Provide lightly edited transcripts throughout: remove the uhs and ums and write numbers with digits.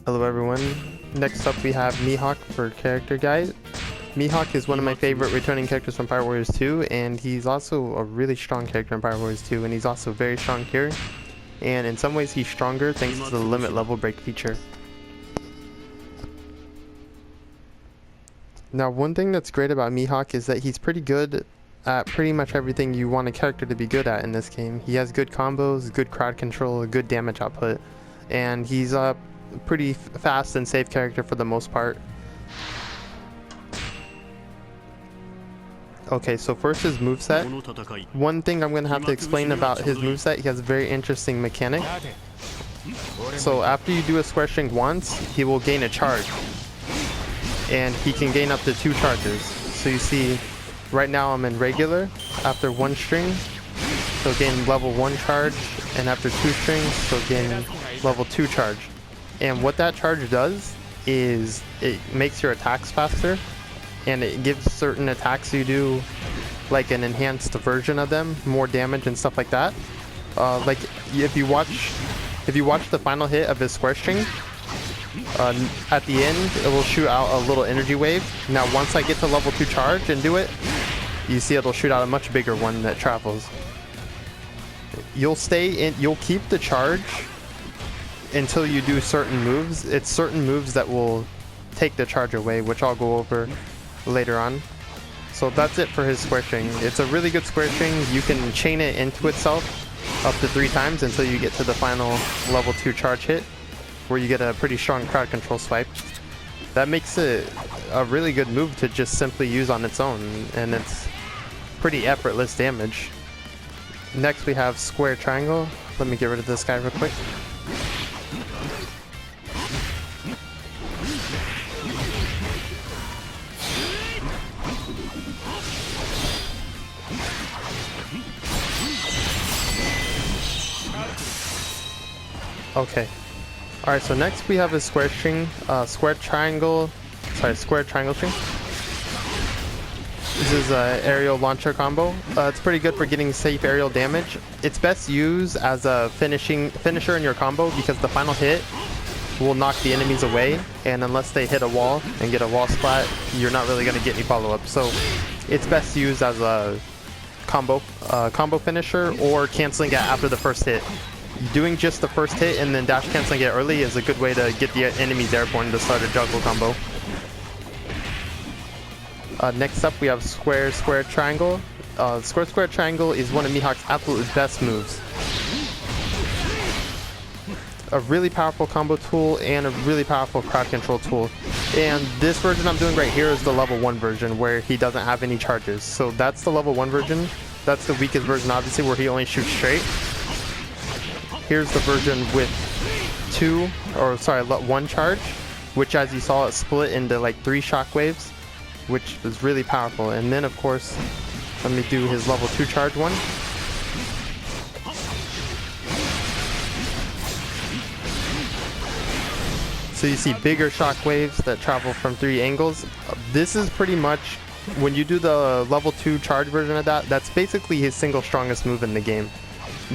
Hello everyone. Next up we have Mihawk for character guide. Mihawk is one of my favorite returning characters from Pirate Warriors 2, and he's also a really strong character in Pirate Warriors 2, and he's also very strong here. And in some ways he's stronger thanks to the limit level break feature. Now one thing that's great about Mihawk is that he's pretty good at pretty much everything you want a character to be good at in this game. He has good combos, good crowd control, good damage output, and he's a pretty fast and safe character for the most part. Okay, so first his moveset. One thing I'm going to have to explain about his moveset, he has a very interesting mechanic. So after you do a square string once, he will gain a charge. And he can gain up to 2 charges. So you see, right now I'm in regular. After 1 string, he'll gain level 1 charge. And after 2 strings, he'll gain level 2 charge. And what that charge does is it makes your attacks faster, and it gives certain attacks you do like an enhanced version of them, more damage and stuff like that. Like if you watch the final hit of his square string, at the end it will shoot out a little energy wave. Now once I get to level 2 charge and do it, you see it'll shoot out a much bigger one that travels. You'll keep the charge until you do certain moves. It's certain moves that will take the charge away, which I'll go over later on. So that's it for his square string. It's a really good square string. You can chain it into itself up to 3 times until you get to the final level 2 charge hit, where you get a pretty strong crowd control swipe. That makes it a really good move to just simply use on its own, and it's pretty effortless damage. Next we have square triangle. Let me get rid of this guy real quick. Okay. Alright, so next we have a square string, square triangle string. This is a aerial launcher combo. It's pretty good for getting safe aerial damage. It's best used as a finisher in your combo because the final hit will knock the enemies away, and unless they hit a wall and get a wall splat, you're not really going to get any follow-up. So it's best used as a combo finisher, or canceling it after the first hit. Doing just the first hit and then dash canceling it early is a good way to get the enemies airborne to start a juggle combo. Next up we have square triangle. Square triangle is one of Mihawk's absolute best moves. A really powerful combo tool and a really powerful crowd control tool. And this version I'm doing right here is the level 1 version where he doesn't have any charges. So that's the level 1 version. That's the weakest version obviously, where he only shoots straight. Here's the version with 1 charge, which as you saw it split into like 3 shockwaves, which is really powerful. And then of course, let me do his level 2 charge one. So you see bigger shockwaves that travel from 3 angles. This is pretty much, when you do the level 2 charge version of that, that's basically his single strongest move in the game.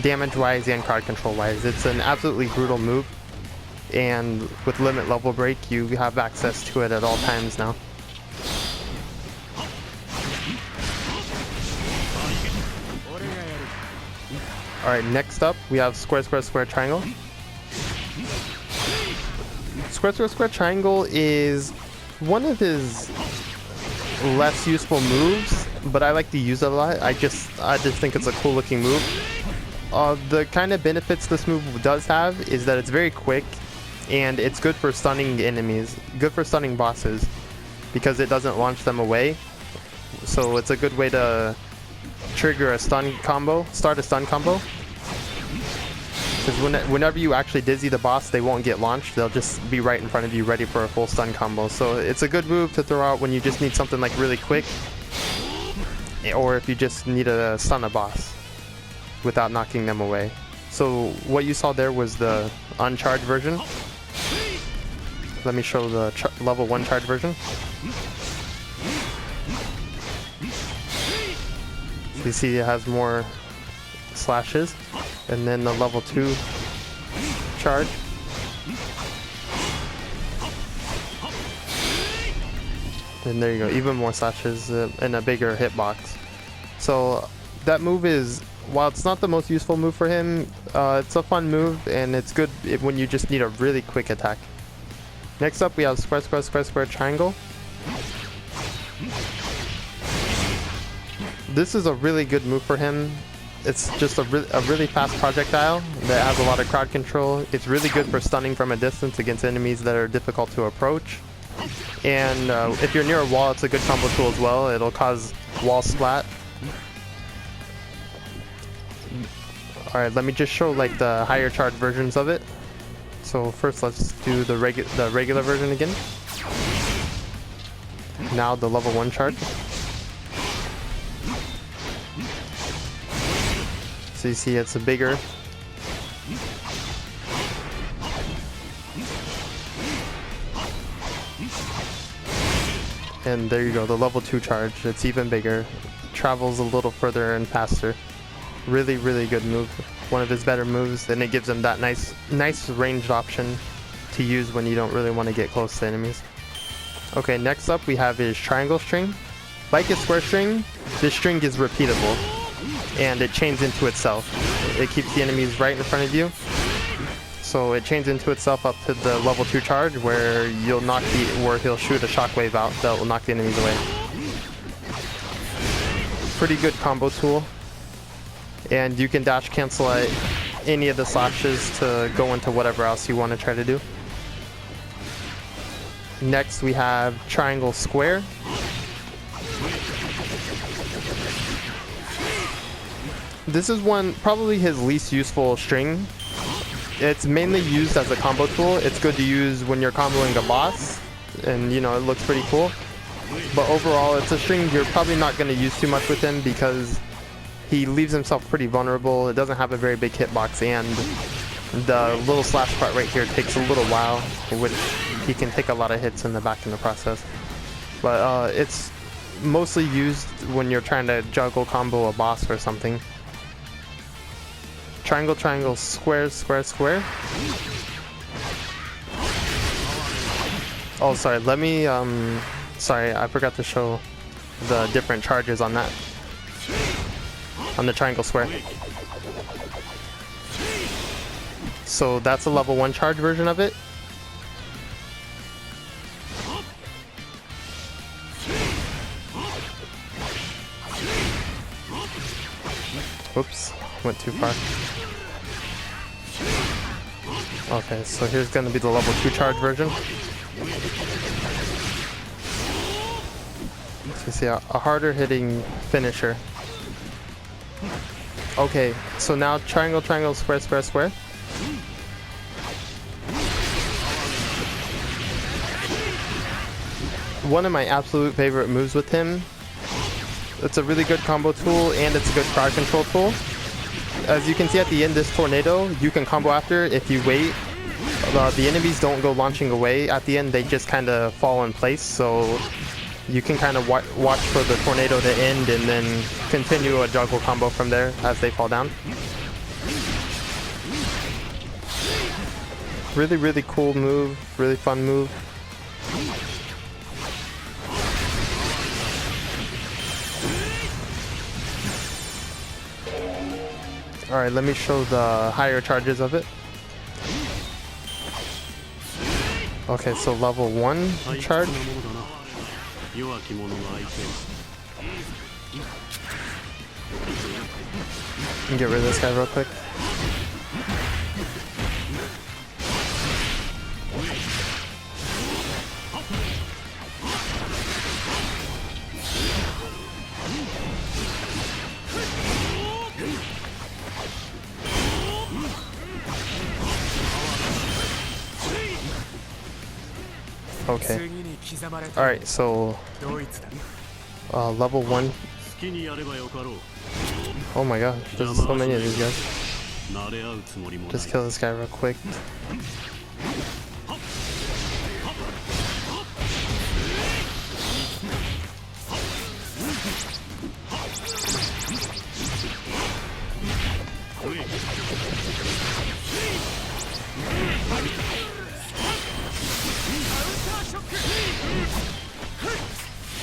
Damage wise and crowd control wise. It's an absolutely brutal move, and with limit level break you have access to it at all times now. Alright, next up we have square triangle. Square triangle is one of his less useful moves, but I like to use it a lot. I just think it's a cool looking move. The kind of benefits this move does have is that it's very quick, and it's good for stunning enemies, good for stunning bosses, because it doesn't launch them away. So it's a good way to trigger a stun combo, start a stun combo. Because whenever you actually dizzy the boss, they won't get launched, they'll just be right in front of you ready for a full stun combo. So it's a good move to throw out when you just need something like really quick, or if you just need to stun a boss without knocking them away. So what you saw there was the Uncharged version. Let me show the level 1 charge version. You see it has more slashes, and then the level 2 charge. And there you go, even more slashes and a bigger hitbox. So that move is, while it's not the most useful move for him, it's a fun move and it's good when you just need a really quick attack. Next up we have square, square, square, square, triangle. This is a really good move for him. It's just a really fast projectile that has a lot of crowd control. It's really good for stunning from a distance against enemies that are difficult to approach. And if you're near a wall, it's a good combo tool as well. It'll cause wall splat. Alright, let me just show like the higher charge versions of it. So first let's do the regular version again. Now the level 1 charge. So you see it's a bigger. And there you go, the level 2 charge. It's even bigger. Travels a little further and faster. Really, really good move. One of his better moves, and it gives him that nice ranged option to use when you don't really want to get close to enemies. Okay, next up we have his triangle string. Like his square string, this string is repeatable. And it chains into itself. It keeps the enemies right in front of you. So it chains into itself up to the level 2 charge where he'll shoot a shockwave out that will knock the enemies away. Pretty good combo tool. And you can dash cancel at any of the slashes to go into whatever else you want to try to do. Next we have triangle square. This is probably his least useful string. It's mainly used as a combo tool. It's good to use when you're comboing a boss, and you know, it looks pretty cool. But overall, it's a string you're probably not going to use too much with him because he leaves himself pretty vulnerable. It doesn't have a very big hitbox, and the little slash part right here takes a little while, which he can take a lot of hits in the back in the process. But it's mostly used when you're trying to juggle combo a boss or something. Triangle, triangle, square, square, square. Oh, sorry, let me, sorry, I forgot to show the different charges on that. On the triangle square. So that's a level 1 charge version of it. Whoops, went too far. Okay, so here's gonna be the level 2 charge version. So you see a harder hitting finisher. Okay, so now triangle, triangle, square, square, square. One of my absolute favorite moves with him. It's a really good combo tool and it's a good crowd control tool. As you can see at the end, this tornado, you can combo after if you wait. The enemies don't go launching away. At the end, they just kind of fall in place. So you can kind of watch for the tornado to end and then continue a juggle combo from there as they fall down. Really, really cool move. Really fun move. Alright, let me show the higher charges of it. Okay, so level 1 charge. Get rid of this guy real quick. Okay. Alright, so level 1. Oh my gosh, there's so many of these guys. Just kill this guy real quick.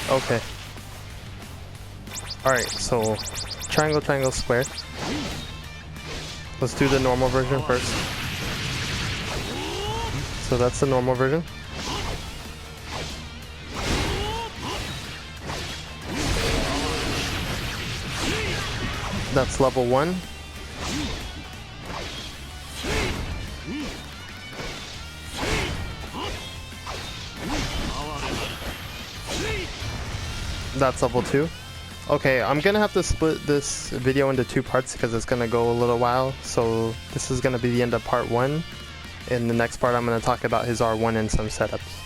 Okay. Alright, so triangle, triangle, square. Let's do the normal version first. So that's the normal version. That's level 1. That's level 2. Okay, I'm gonna have to split this video into 2 parts because it's gonna go a little while. So this is gonna be the end of part 1. In the next part, I'm gonna talk about his R1 and some setups.